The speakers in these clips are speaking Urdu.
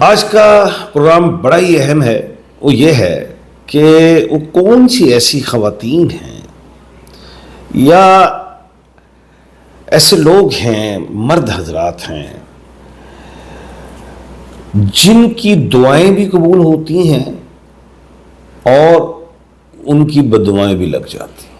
آج کا پروگرام بڑا ہی اہم ہے. وہ یہ ہے کہ وہ کون سی ایسی خواتین ہیں یا ایسے لوگ ہیں، مرد حضرات ہیں، جن کی دعائیں بھی قبول ہوتی ہیں اور ان کی بددعائیں بھی لگ جاتی ہیں.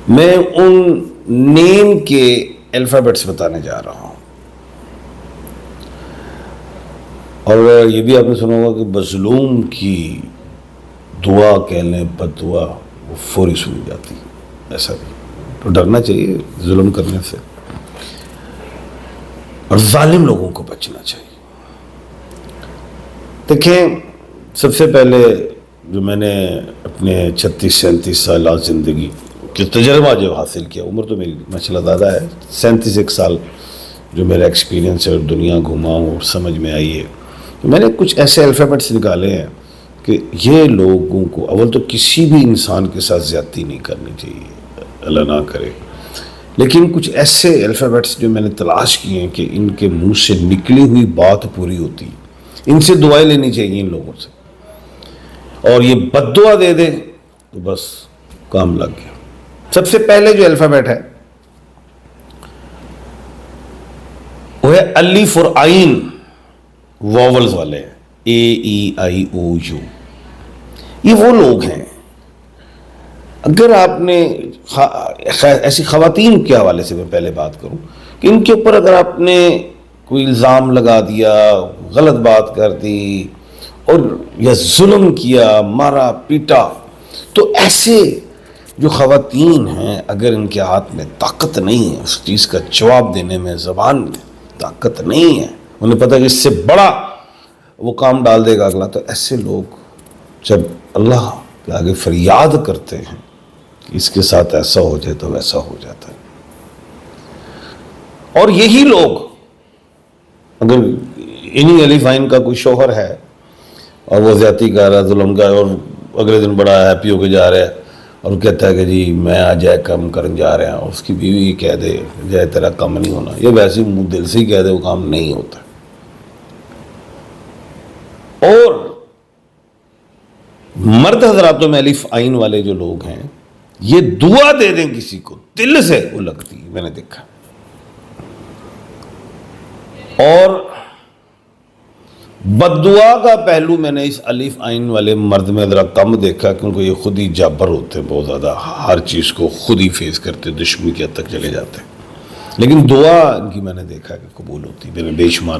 میں ان نیم کے الفابیٹس بتانے جا رہا ہوں. اور یہ بھی آپ نے سنا ہوگا کہ مظلوم کی دعا کہہ لیں بد دعا وہ فوری سنی جاتی ہے. ایسا بھی تو ڈرنا چاہیے ظلم کرنے سے، اور ظالم لوگوں کو بچنا چاہیے. دیکھیں، سب سے پہلے جو میں نے اپنے 36-37 سالہ زندگی کے تجربہ جو حاصل کیا، عمر تو میری ماشاء اللہ زیادہ ہے، 37 سال جو میرا ایکسپیرینس ہے اور دنیا گھما ہوں اور سمجھ میں آئی ہے، تو میں نے کچھ ایسے الفابیٹس نکالے ہیں کہ یہ لوگوں کو اول تو کسی بھی انسان کے ساتھ زیادتی نہیں کرنی چاہیے، اللہ نہ کرے، لیکن کچھ ایسے الفابیٹس جو میں نے تلاش کیے ہیں کہ ان کے منہ سے نکلی ہوئی بات پوری ہوتی ہے. ان سے دعائیں لینی چاہیے ان لوگوں سے، اور یہ بد دعا دے دیں تو بس کام لگ گیا. سب سے پہلے جو الفابیٹ ہے وہ ہے الف اور عین، واولز والے ہیں، AEIOU. یہ وہ لوگ ہیں، اگر آپ نے ایسی خواتین کے حوالے سے میں پہلے بات کروں کہ ان کے اوپر اگر آپ نے کوئی الزام لگا دیا، غلط بات کر دی اور یا ظلم کیا، مارا پیٹا، تو ایسے جو خواتین ہیں اگر ان کے ہاتھ میں طاقت نہیں ہے، اس چیز کا جواب دینے میں زبان میں طاقت نہیں ہے، انہیں پتہ کہ اس سے بڑا وہ کام ڈال دے گا اگلا، تو ایسے لوگ جب اللہ کے آگے فریاد کرتے ہیں کہ اس کے ساتھ ایسا ہو جائے تو ویسا ہو جاتا ہے. اور یہی لوگ اگر انہی الف عین کا کوئی شوہر ہے اور وہ زیادتی کر رہا ہے، ظلم کا، اور اگلے دن بڑا ہیپی ہو کے جا رہا ہے اور کہتا ہے کہ جی میں آج جائے کام کرنے جا رہا ہوں، اس کی بیوی کہہ دے جائے تیرا کام نہیں ہونا، یہ ویسے منہ دل سے ہی کہہ دے وہ کام نہیں ہوتا. اور مرد حضراتوں میں الف عین والے جو لوگ ہیں، یہ دعا دے دیں کسی کو دل سے وہ لگتی ہے، میں نے دیکھا. اور بد دعا کا پہلو میں نے اس الف عین والے مرد میں ذرا کم دیکھا، کیونکہ یہ خود ہی جابر ہوتے ہیں، بہت زیادہ ہر چیز کو خود ہی فیس کرتے، دشمنی کی حد تک چلے جاتے ہیں. لیکن دعا ان کی میں نے دیکھا کہ قبول ہوتی. میں نے بے شمار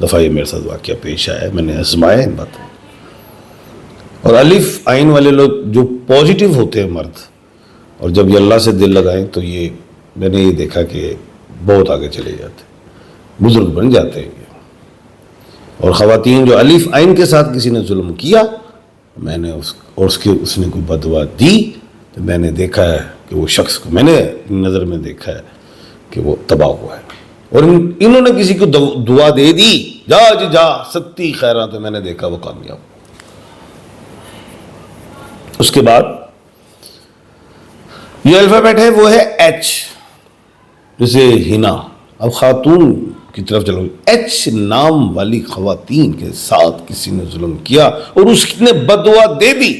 دفعہ یہ میرے ساتھ واقعہ پیش آیا ہے، میں نے آزمایا ان باتوں. اور الف عین والے لوگ جو پازیٹیو ہوتے ہیں مرد، اور جب یہ اللہ سے دل لگائیں تو یہ میں نے یہ دیکھا کہ بہت آگے چلے جاتے ہیں، بزرگ بن جاتے ہیں. اور خواتین جو الف عین کے ساتھ کسی نے ظلم کیا، میں نے اس نے کوئی بددعا دی، تو میں نے دیکھا ہے کہ وہ شخص کو میں نے نظر میں دیکھا ہے کہ وہ تباہ ہوا ہے. اور انہوں نے کسی کو دعا دے دی، جا جی جا ستی خیرات، تو میں نے دیکھا وہ کامیاب. اس کے بعد یہ الفابیٹ ہے، وہ ہے ایچ، جسے ہنا. اب خاتون کی طرف چلو. ایچ نام والی خواتین کے ساتھ کسی نے ظلم کیا اور اس نے بددعا دے دی،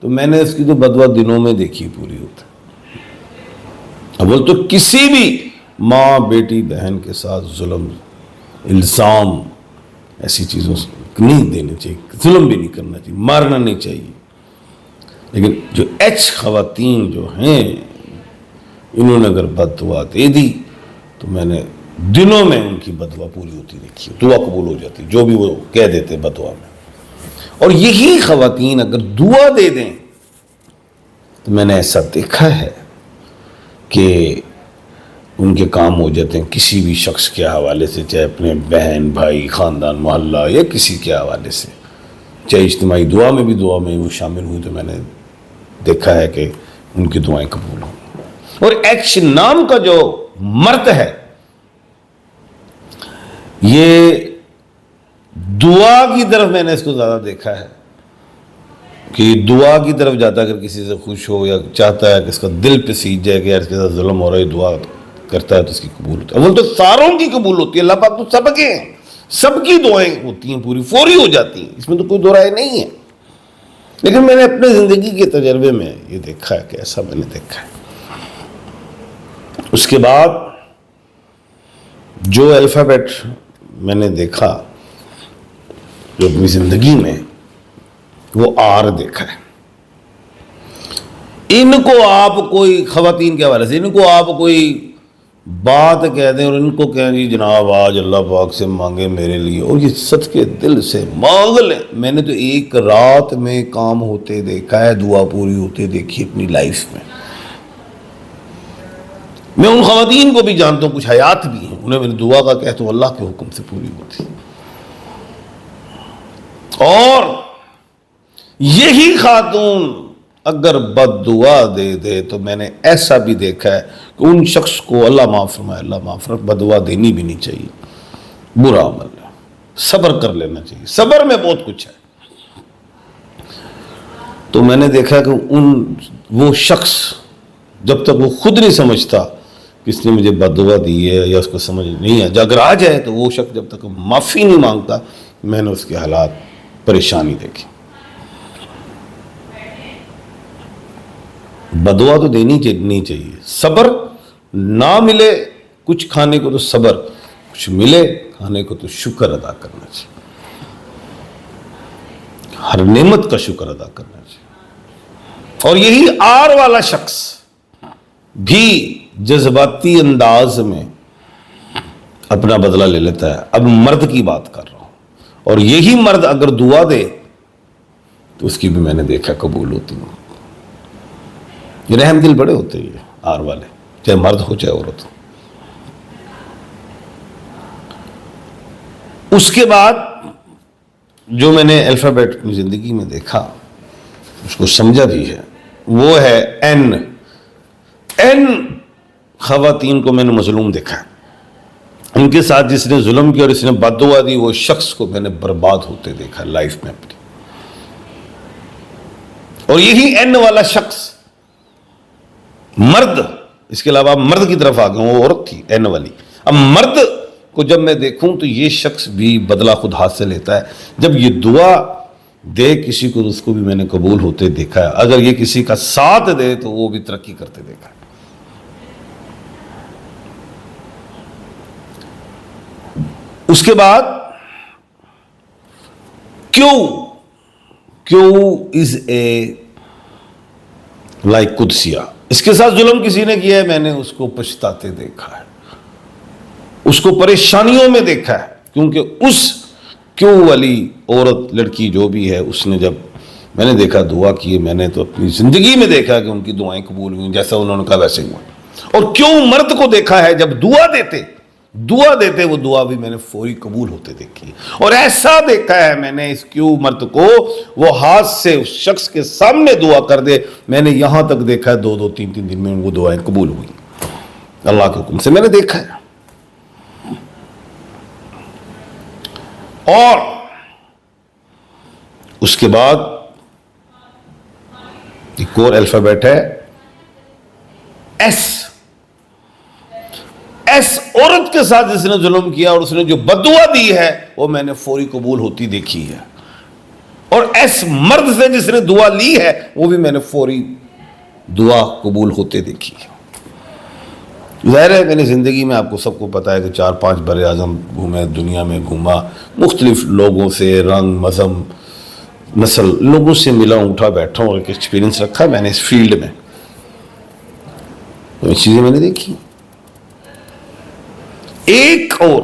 تو میں نے اس کی تو بددعا دنوں میں دیکھی پوری ہوتا. اول تو کسی بھی ماں بیٹی بہن کے ساتھ ظلم، الزام، ایسی چیزوں نہیں دینے چاہیے، ظلم بھی نہیں کرنا چاہیے، مارنا نہیں چاہیے. لیکن جو ایچ خواتین جو ہیں، انہوں نے اگر بددعا دے دی تو میں نے دنوں میں ان کی بددعا پوری ہوتی دیکھی، دعا قبول ہو جاتی جو بھی وہ کہہ دیتے بددعا میں. اور یہی خواتین اگر دعا دے دیں تو میں نے ایسا دیکھا ہے کہ ان کے کام ہو جاتے ہیں کسی بھی شخص کے حوالے سے، چاہے اپنے بہن بھائی خاندان محلہ یا کسی کے حوالے سے، چاہے اجتماعی دعا میں بھی دعا میں وہ شامل ہوئی، تو میں نے دیکھا ہے کہ ان کی دعائیں قبول ہوں. اور ایچ نام کا جو مرد ہے، یہ دعا کی طرف میں نے اس کو زیادہ دیکھا ہے کہ دعا کی طرف جاتا ہے. اگر کسی سے خوش ہو یا چاہتا ہے کہ اس کا دل پہ سیج جائے کہ یار اس کے ساتھ ظلم ہو رہا ہے، دعا کرتا ہے تو اس کی قبول ہوتی ہے. اول تو ساروں کی قبول ہوتی ہے. اللہ پاک تو سب کے ہیں, سب کی دعائیں ہوتی ہیں, پوری فوری ہو جاتی ہیں, اس میں تو کوئی دو رائے نہیں ہے. لیکن میں نے اپنے زندگی کے تجربے میں یہ دیکھا ہے کہ ایسا میں نے دیکھا ہے. اس کے بعد جو الفابیٹ میں نے دیکھا جو اپنی زندگی میں, وہ آر دیکھا ہے. ان کو آپ کوئی خواتین کے حوالے سے ان کو آپ کوئی بات کہہ دیں اور ان کو کہیں جی جناب آج اللہ پاک سے مانگے میرے لیے, اور یہ سچ کے دل سے مانگ لیں. میں نے تو ایک رات میں کام ہوتے دیکھا ہے, دعا پوری ہوتے دیکھی اپنی لائف میں. میں ان خواتین کو بھی جانتا ہوں, کچھ حیات بھی ہیں, انہیں میں نے دعا کا کہتا ہوں اللہ کے حکم سے پوری ہوتی. اور یہی خاتون اگر بد دعا دے دے تو میں نے ایسا بھی دیکھا ہے کہ ان شخص کو اللہ معاف فرمائے, اللہ معاف فرمائے, بد دعا دینی بھی نہیں چاہیے. برا عمل ہے, صبر کر لینا چاہیے. صبر میں بہت کچھ ہے. تو میں نے دیکھا کہ وہ شخص جب تک وہ خود نہیں سمجھتا کس نے مجھے بد دعا دی ہے یا اس کو سمجھ نہیں ہے, اگر آ جائے تو وہ شخص جب تک معافی نہیں مانگتا, میں نے اس کے حالات پریشانی دیکھی. بد دعا تو دینی نہیں چاہیے. صبر نہ ملے کچھ کھانے کو تو صبر, کچھ ملے کھانے کو تو شکر ادا کرنا چاہیے. ہر نعمت کا شکر ادا کرنا چاہیے. اور یہی آر والا شخص بھی جذباتی انداز میں اپنا بدلہ لے لیتا ہے. اب مرد کی بات کر رہا ہوں, اور یہی مرد اگر دعا دے تو اس کی بھی میں نے دیکھا قبول ہوتی ہوں. یہ رحم دل بڑے ہوتے ہیں آر والے, چاہے مرد ہو چاہے عورت ہو. اس کے بعد جو میں نے الفابیٹ اپنی زندگی میں دیکھا, اس کو سمجھا بھی ہے, وہ ہے این. این خواتین کو میں نے مظلوم دیکھا ہے. ان کے ساتھ جس نے ظلم کیا اور اس نے بد دعا دی, وہ شخص کو میں نے برباد ہوتے دیکھا لائف میں اپنی. اور یہی این والا شخص مرد, اس کے علاوہ مرد کی طرف آ گیا, وہ عورت تھی این والی. اب مرد کو جب میں دیکھوں تو یہ شخص بھی بدلہ خود ہاتھ سے لیتا ہے. جب یہ دعا دے کسی کو تو اس کو بھی میں نے قبول ہوتے دیکھا ہے. اگر یہ کسی کا ساتھ دے تو وہ بھی ترقی کرتے دیکھا ہے. اس کے بعد کیوں از اے لائک قدسیہ. اس کے ساتھ ظلم کسی نے کیا ہے, میں نے اس کو پچھتاتے دیکھا ہے, اس کو پریشانیوں میں دیکھا ہے. کیونکہ اس کیوں والی عورت لڑکی جو بھی ہے, اس نے جب میں نے دیکھا دعا کی, میں نے تو اپنی زندگی میں دیکھا کہ ان کی دعائیں قبول ہوئیں, جیسا انہوں نے کہا ویسے ہوا. اور کیوں مرد کو دیکھا ہے جب دعا دیتے وہ دعا بھی میں نے فوری قبول ہوتے دیکھی. اور ایسا دیکھا ہے میں نے اس کیوں مرد کو, وہ ہاتھ سے اس شخص کے سامنے دعا کر دے. میں نے یہاں تک دیکھا ہے 2 3 دن میں وہ دعائیں قبول ہوئی اللہ کے حکم سے, میں نے دیکھا ہے. اور اس کے بعد ایک اور الفابیٹ ہے ایس. ایس عورت کے ساتھ جس نے ظلم کیا اور اس نے جو بد دعا دی ہے وہ میں نے فوری قبول ہوتی دیکھی ہے. اور ایس مرد سے جس نے دعا لی ہے وہ بھی میں نے فوری دعا قبول ہوتے دیکھی ہے. ظاہر ہے میں نے زندگی میں, آپ کو سب کو پتا ہے کہ 4-5 بر اعظم گھومے, دنیا میں گھوما, مختلف لوگوں سے, رنگ مذہب نسل لوگوں سے ملا ہوں, اٹھا بیٹھا ہوں, ایک ایکسپیرینس رکھا میں نے اس فیلڈ میں. تو یہ چیزیں میں نے دیکھی. ایک اور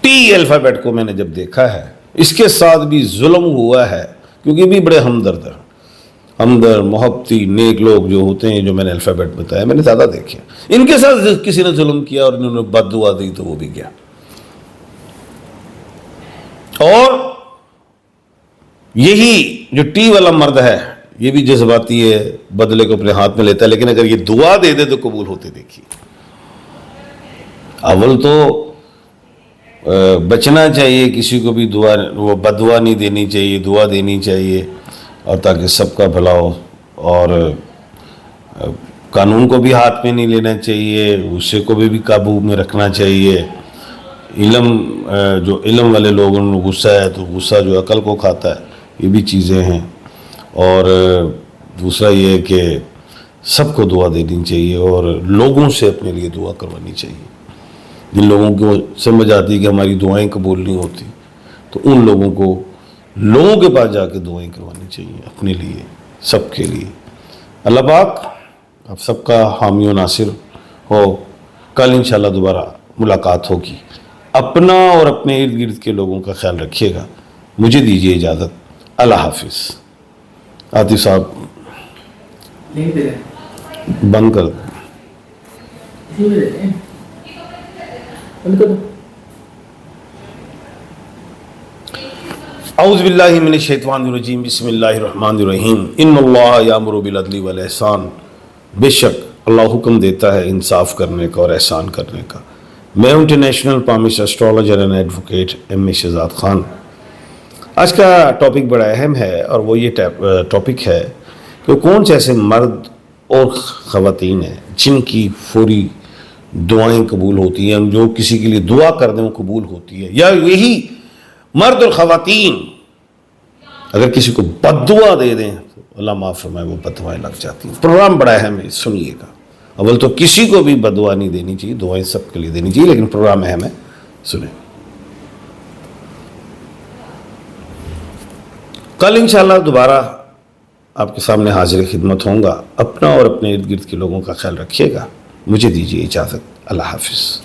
ٹی الفابیٹ کو میں نے جب دیکھا ہے, اس کے ساتھ بھی ظلم ہوا ہے, کیونکہ بھی بڑے ہمدرد ہیں, ہمدرد محبتی نیک لوگ جو ہوتے ہیں, جو میں نے الفابیٹ بتایا میں نے زیادہ دیکھے. ان کے ساتھ کسی نے ظلم کیا اور انہوں نے بد دعا دی تو وہ بھی گیا. اور یہی جو ٹی والا مرد ہے یہ بھی جذباتی ہے, بدلے کو اپنے ہاتھ میں لیتا ہے, لیکن اگر یہ دعا دے دے تو قبول ہوتے دیکھیے. اول تو بچنا چاہیے, کسی کو بھی دعا وہ بد دعا نہیں دینی چاہیے, دعا دینی چاہیے, اور تاکہ سب کا بھلا ہو. اور قانون کو بھی ہاتھ میں نہیں لینا چاہیے، غصے کو بھی قابو میں رکھنا چاہیے۔ جو علم والے لوگوں میں غصہ ہے تو غصہ جو عقل کو کھاتا ہے، یہ بھی چیزیں ہیں۔ اور دوسرا یہ ہے کہ سب کو دعا دینی چاہیے اور لوگوں سے اپنے لیے دعا کروانی چاہیے۔ جن لوگوں کو سمجھ آتی ہے کہ ہماری دعائیں قبول نہیں ہوتی، تو ان لوگوں کے پاس جا کے دعائیں کروانی چاہیے اپنے لیے، سب کے لیے۔ اللہ پاک آپ سب کا حامی و ناصر ہو۔ کل انشاءاللہ دوبارہ ملاقات ہوگی۔ اپنا اور اپنے ارد گرد کے لوگوں کا خیال رکھیے گا۔ مجھے دیجیے اجازت۔ اللہ حافظ۔ عاطف صاحب بند کر دیں۔ اعوذ باللہ من الشیطان الرجیم، بسم اللہ الرحمن الرحیم۔ ان اللہ یامر بالعدل والاحسان، بے شک اللہ حکم دیتا ہے انصاف کرنے کا اور احسان کرنے کا۔ میں ہوں international palmist astrologer and advocate M A Shahzad Khan. آج کا ٹاپک بڑا اہم ہے، اور وہ یہ ٹاپک ہے کہ کون سے ایسے مرد اور خواتین ہیں جن کی فوری دعائیں قبول ہوتی ہیں، جو کسی کے لیے دعا کر دیں وہ قبول ہوتی ہے، یا یہی مرد اور خواتین اگر کسی کو بد دعا دے دیں تو اللہ معاف فرمائے وہ بد دعائیں لگ جاتی ہیں۔ پروگرام بڑا اہم ہے، سنیے گا۔ اول تو کسی کو بھی بد دعا نہیں دینی چاہیے، دعائیں سب کے لیے دینی چاہیے، لیکن پروگرام اہم ہے، سنیں۔ کل انشاءاللہ دوبارہ آپ کے سامنے حاضر خدمت ہوں گا۔ اپنا اور اپنے ارد گرد کے لوگوں کا خیال رکھیے گا۔ مجھے دیجیے اجازت۔ اللہ حافظ۔